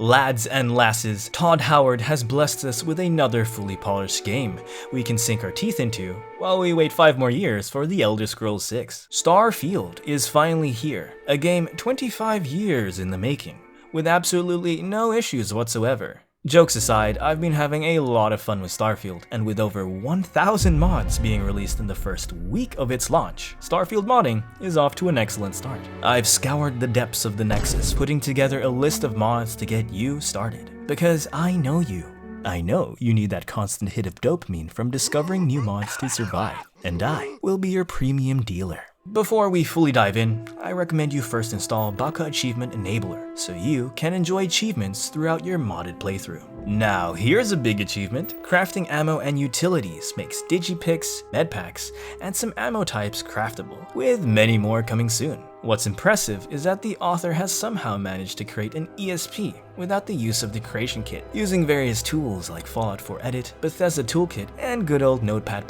Lads and lasses, Todd Howard has blessed us with another fully polished game we can sink our teeth into while we wait 5 more years for The Elder Scrolls 6. Starfield is finally here, a game 25 years in the making, with absolutely no issues whatsoever. Jokes aside, I've been having a lot of fun with Starfield, and with over 1,000 mods being released in the first week of its launch, Starfield modding is off to an excellent start. I've scoured the depths of the Nexus, putting together a list of mods to get you started. Because I know you. I know you need that constant hit of dopamine from discovering new mods to survive, and I will be your premium dealer. Before we fully dive in, I recommend you first install Baka Achievement Enabler so you can enjoy achievements throughout your modded playthrough. Now here's a big achievement. Crafting ammo and utilities makes digipicks, medpacks, and some ammo types craftable, with many more coming soon. What's impressive is that the author has somehow managed to create an ESP without the use of the creation kit, using various tools like Fallout 4 Edit, Bethesda Toolkit, and good old Notepad++.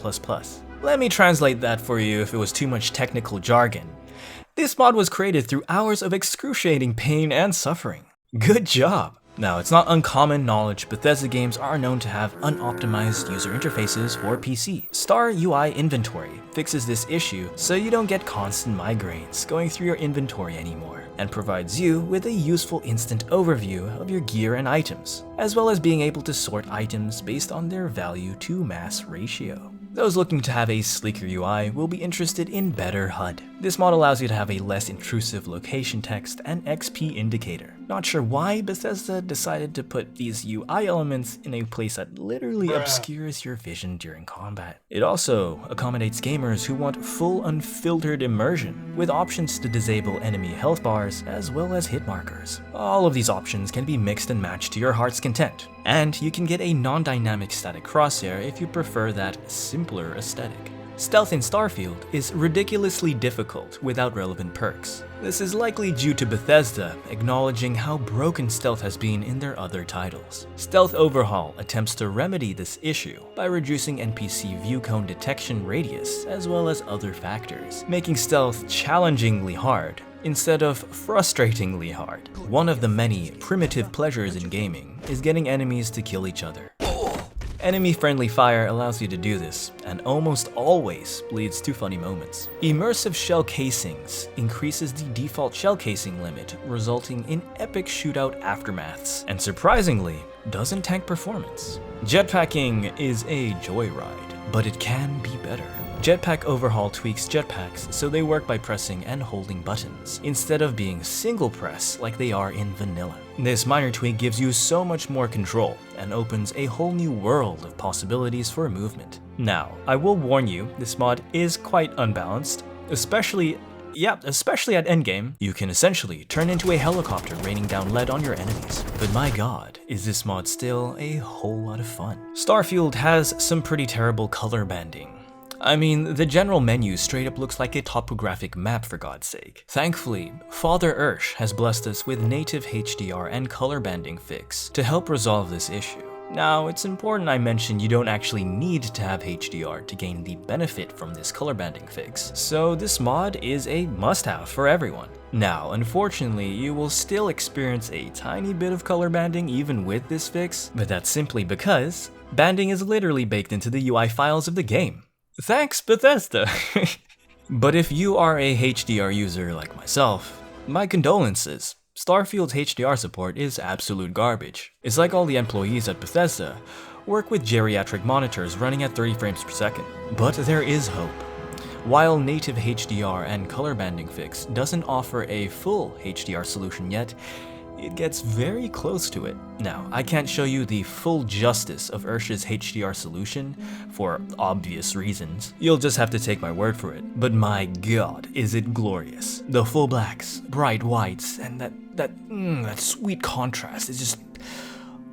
Let me translate that for you if it was too much technical jargon. This mod was created through hours of excruciating pain and suffering. Good job! Now, it's not uncommon knowledge Bethesda games are known to have unoptimized user interfaces for PC. StarUI Inventory fixes this issue so you don't get constant migraines going through your inventory anymore, and provides you with a useful instant overview of your gear and items, as well as being able to sort items based on their value to mass ratio. Those looking to have a sleeker UI will be interested in BetterHud. This mod allows you to have a less intrusive location text and XP indicator. Not sure why Bethesda decided to put these UI elements in a place that literally obscures your vision during combat. It also accommodates gamers who want full unfiltered immersion, with options to disable enemy health bars as well as hit markers. All of these options can be mixed and matched to your heart's content, and you can get a non-dynamic static crosshair if you prefer that simpler aesthetic. Stealth in Starfield is ridiculously difficult without relevant perks. This is likely due to Bethesda acknowledging how broken stealth has been in their other titles. Stealth Overhaul attempts to remedy this issue by reducing NPC view cone detection radius as well as other factors, making stealth challengingly hard instead of frustratingly hard. One of the many primitive pleasures in gaming is getting enemies to kill each other. Enemy-friendly fire allows you to do this, and almost always leads to funny moments. Immersive shell casings increases the default shell casing limit, resulting in epic shootout aftermaths, and surprisingly, doesn't tank performance. Jetpacking is a joyride, but it can be better. Jetpack Overhaul tweaks jetpacks so they work by pressing and holding buttons, instead of being single press like they are in vanilla. This minor tweak gives you so much more control and opens a whole new world of possibilities for movement. Now, I will warn you, this mod is quite unbalanced, especially at endgame. You can essentially turn into a helicopter raining down lead on your enemies. But my god, is this mod still a whole lot of fun. Starfield has some pretty terrible color banding. I mean, the general menu straight up looks like a topographic map, for God's sake. Thankfully, Father Ursh has blessed us with native HDR and color banding fix to help resolve this issue. Now, it's important I mention you don't actually need to have HDR to gain the benefit from this color banding fix, so this mod is a must-have for everyone. Now, unfortunately, you will still experience a tiny bit of color banding even with this fix, but that's simply because banding is literally baked into the UI files of the game. Thanks, Bethesda! But if you are a HDR user like myself, my condolences. Starfield's HDR support is absolute garbage. It's like all the employees at Bethesda work with geriatric monitors running at 30 frames per second. But there is hope. While native HDR and color banding fix doesn't offer a full HDR solution yet, it gets very close to it. Now, I can't show you the full justice of Ursh's HDR solution for obvious reasons. You'll just have to take my word for it. But my god, is it glorious. The full blacks, bright whites, and that sweet contrast is just,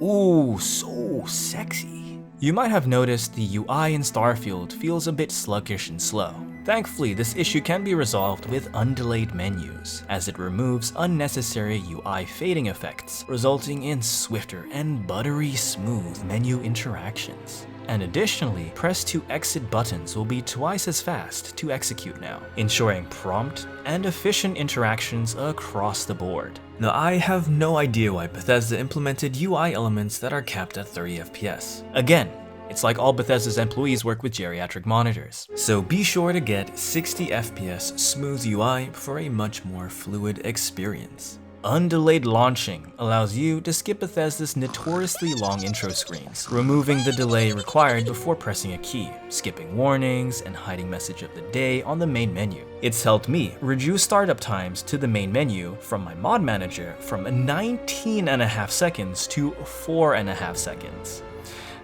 ooh, so sexy. You might have noticed the UI in Starfield feels a bit sluggish and slow. Thankfully, this issue can be resolved with Undelayed Menus, as it removes unnecessary UI fading effects, resulting in swifter and buttery smooth menu interactions. And additionally, press to exit buttons will be twice as fast to execute now, ensuring prompt and efficient interactions across the board. Now, I have no idea why Bethesda implemented UI elements that are capped at 30 FPS. Again, it's like all Bethesda's employees work with geriatric monitors. So be sure to get 60 FPS smooth UI for a much more fluid experience. Undelayed Launching allows you to skip Bethesda's notoriously long intro screens, removing the delay required before pressing a key, skipping warnings, and hiding message of the day on the main menu. It's helped me reduce startup times to the main menu from my mod manager from 19.5 seconds to 4.5 seconds.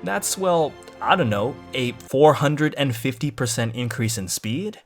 That's, well, I don't know, a 450% increase in speed?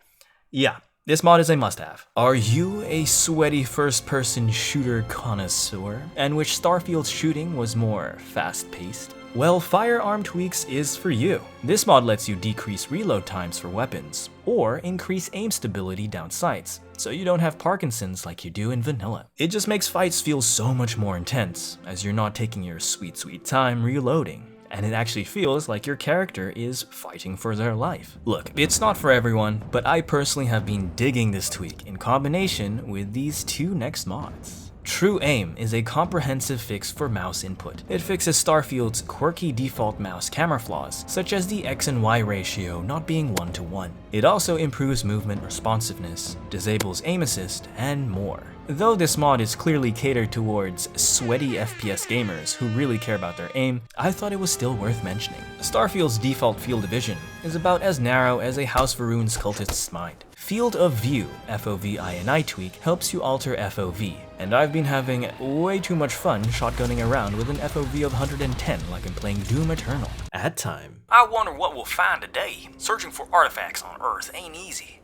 Yeah. This mod is a must-have. Are you a sweaty first-person shooter connoisseur, and which Starfield's shooting was more fast-paced? Well, Firearm Tweaks is for you. This mod lets you decrease reload times for weapons, or increase aim stability down sights, so you don't have Parkinson's like you do in vanilla. It just makes fights feel so much more intense, as you're not taking your sweet time reloading. And it actually feels like your character is fighting for their life. Look, it's not for everyone, but I personally have been digging this tweak in combination with these two next mods. True Aim is a comprehensive fix for mouse input. It fixes Starfield's quirky default mouse camera flaws, such as the X and Y ratio not being 1:1. It also improves movement responsiveness, disables aim assist, and more. Though this mod is clearly catered towards sweaty FPS gamers who really care about their aim, I thought it was still worth mentioning. Starfield's default field of vision is about as narrow as a House Varun's cultist's mind. Field of View FOVI tweak helps you alter FOV, and I've been having way too much fun shotgunning around with an FOV of 110 like I'm playing Doom Eternal. At time. I wonder what we'll find today. Searching for artifacts on Earth ain't easy,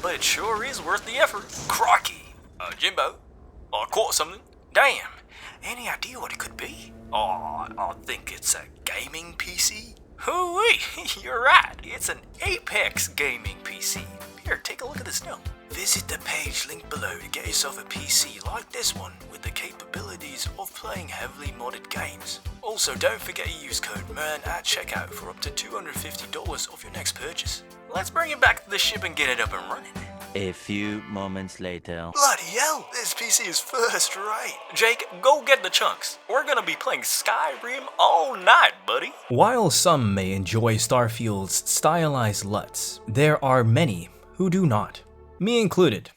but it sure is worth the effort. Crikey! Jimbo, I caught something. Damn, any idea what it could be? Oh, I think it's a gaming PC. Hooey, you're right. It's an Apex gaming PC. Here, take a look at this note. Visit the page linked below to get yourself a PC like this one with the capabilities of playing heavily modded games. Also, don't forget to use code MERN at checkout for up to $250 off your next purchase. Let's bring it back to the ship and get it up and running. A few moments later. Bloody hell, this PC is first rate. Jake, go get the chunks. We're gonna be playing Skyrim all night, buddy. While some may enjoy Starfield's stylized LUTs, there are many who do not. Me included.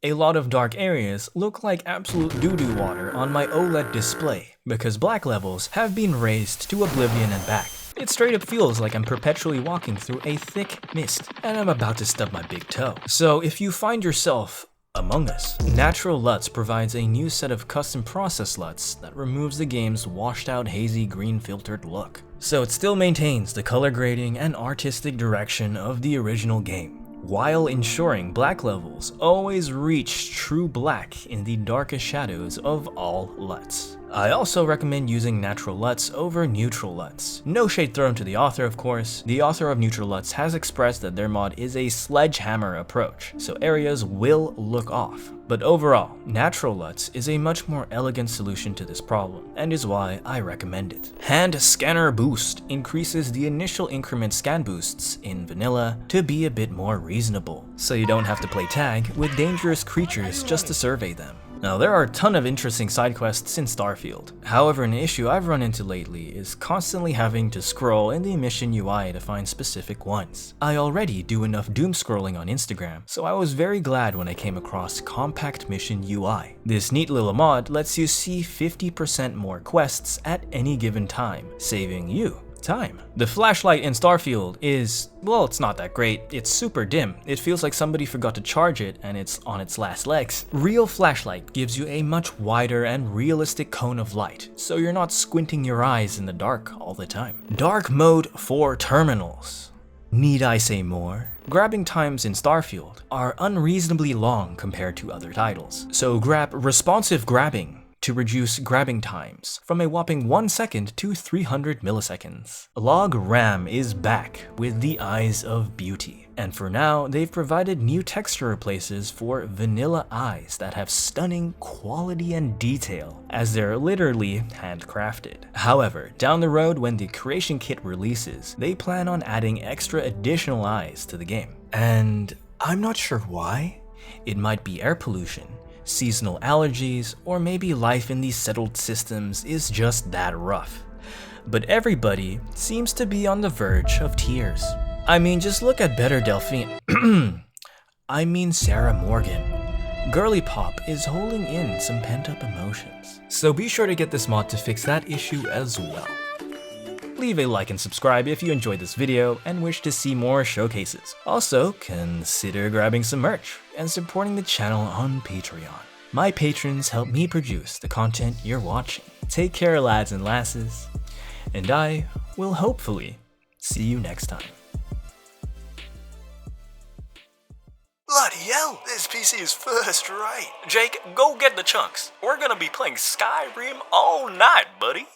A lot of dark areas look like absolute doo-doo water on my OLED display because black levels have been raised to oblivion and back. It straight up feels like I'm perpetually walking through a thick mist, and I'm about to stub my big toe. So if you find yourself among us, Natural LUTs provides a new set of custom process LUTs that removes the game's washed out hazy green filtered look. So it still maintains the color grading and artistic direction of the original game, while ensuring black levels always reach true black in the darkest shadows of all LUTs. I also recommend using natural LUTs over neutral LUTs. No shade thrown to the author, of course. The author of neutral LUTs has expressed that their mod is a sledgehammer approach, so areas will look off. But overall, natural LUTs is a much more elegant solution to this problem, and is why I recommend it. Hand Scanner Boost increases the initial increment scan boosts in vanilla to be a bit more reasonable, so you don't have to play tag with dangerous creatures just to survey them. Now, there are a ton of interesting side quests in Starfield. However, an issue I've run into lately is constantly having to scroll in the mission UI to find specific ones. I already do enough doom scrolling on Instagram, so I was very glad when I came across Compact Mission UI. This neat little mod lets you see 50% more quests at any given time, saving you time. The flashlight in Starfield is, well, it's not that great. It's super dim. It feels like somebody forgot to charge it and it's on its last legs. Real flashlight gives you a much wider and realistic cone of light, so you're not squinting your eyes in the dark all the time. Dark mode for terminals. Need I say more? Grabbing times in Starfield are unreasonably long compared to other titles, so grab responsive grabbing to reduce grabbing times from a whopping 1 second to 300 milliseconds. Log RAM is back with the Eyes of Beauty, and for now, they've provided new texture replaces for vanilla eyes that have stunning quality and detail, as they're literally handcrafted. However, down the road when the creation kit releases, they plan on adding extra additional eyes to the game. And I'm not sure why. It might be air pollution, seasonal allergies, or maybe life in these settled systems is just that rough. But everybody seems to be on the verge of tears. I mean, just look at Better Delphine. Sarah Morgan. Girly Pop is holding in some pent-up emotions. So be sure to get this mod to fix that issue as well. Leave a like and subscribe if you enjoyed this video and wish to see more showcases. Also, consider grabbing some merch and supporting the channel on Patreon. My patrons help me produce the content you're watching. Take care, lads and lasses, and I will hopefully see you next time. Bloody hell, this PC is first rate. Jake, go get the chunks. We're gonna be playing Skyrim all night, buddy.